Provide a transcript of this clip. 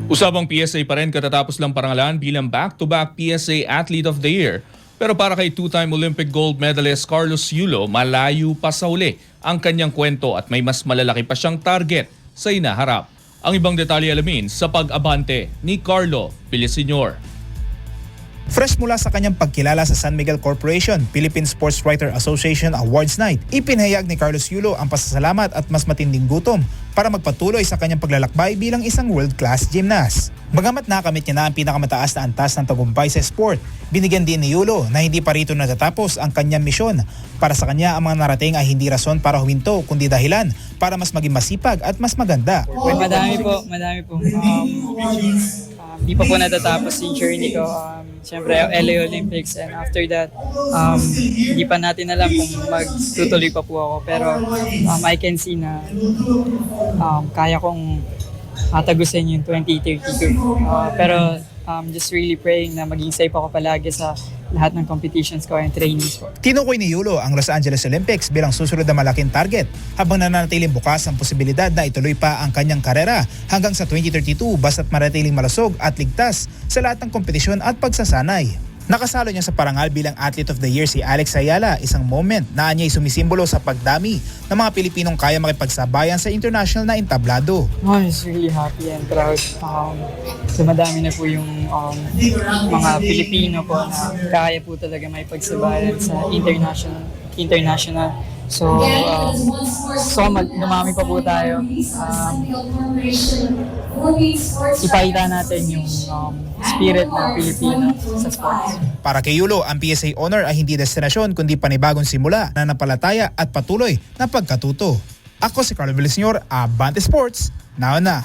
Usapang PSA pa rin katatapos lang parangalan bilang back-to-back PSA Athlete of the Year. Pero para kay two-time Olympic gold medalist Carlos Yulo, malayo pa sa uli ang kanyang kwento at may mas malalaki pa siyang target sa inaharap. Ang ibang detalye alamin sa pag-abante ni Carlo Villaseñor. Fresh mula sa kanyang pagkilala sa San Miguel Corporation Philippine Sports Writer Association Awards Night, ipinahayag ni Carlos Yulo ang pasasalamat at mas matinding gutom para magpatuloy sa kanyang paglalakbay bilang isang world-class gymnast. Bagamat nakamit niya na ang pinakamataas na antas ng tagumpay sa sport, binigyan din ni Yulo na hindi pa rito natatapos ang kanyang misyon. Para sa kanya, ang mga narating ay hindi rason para huminto kundi dahilan para mas maging masipag at mas maganda. Madami po. Di pa po natatapos yung journey ko. Siyempre, LA Olympics, and after that, hindi pa natin alam kung magtutuloy pa po ako. Pero I can see na kaya kong matagusin yung 2032. Pero just really praying na maging safe ako palagi sa lahat ng competitions ko and trainings ko. Tinukoy ni Yulo ang Los Angeles Olympics bilang susunod na malaking target habang nananatiling bukas ang posibilidad na ituloy pa ang kanyang karera hanggang sa 2032 basta't manatiling malusog at ligtas sa lahat ng kompetisyon at pagsasanay. Nakasalo niya sa parangal bilang Athlete of the Year si Alex Ayala, isang moment na anya'y sumisimbolo sa pagdami ng mga Pilipinong kaya makipagsabayan sa international na entablado. I'm just really happy and proud. Dumadami na po yung mga Pilipino po na kaya po talaga may pagsabayan sa international. So dumami pa po tayo. Ipakita natin yung spirit ng Pilipino sa sports. Para kay Yulo, ang PSA honor ay hindi destinasyon kundi panibagong simula na napalataya at patuloy na pagkatuto. Ako si Carlo Villaseñor, Abante Sports, now na.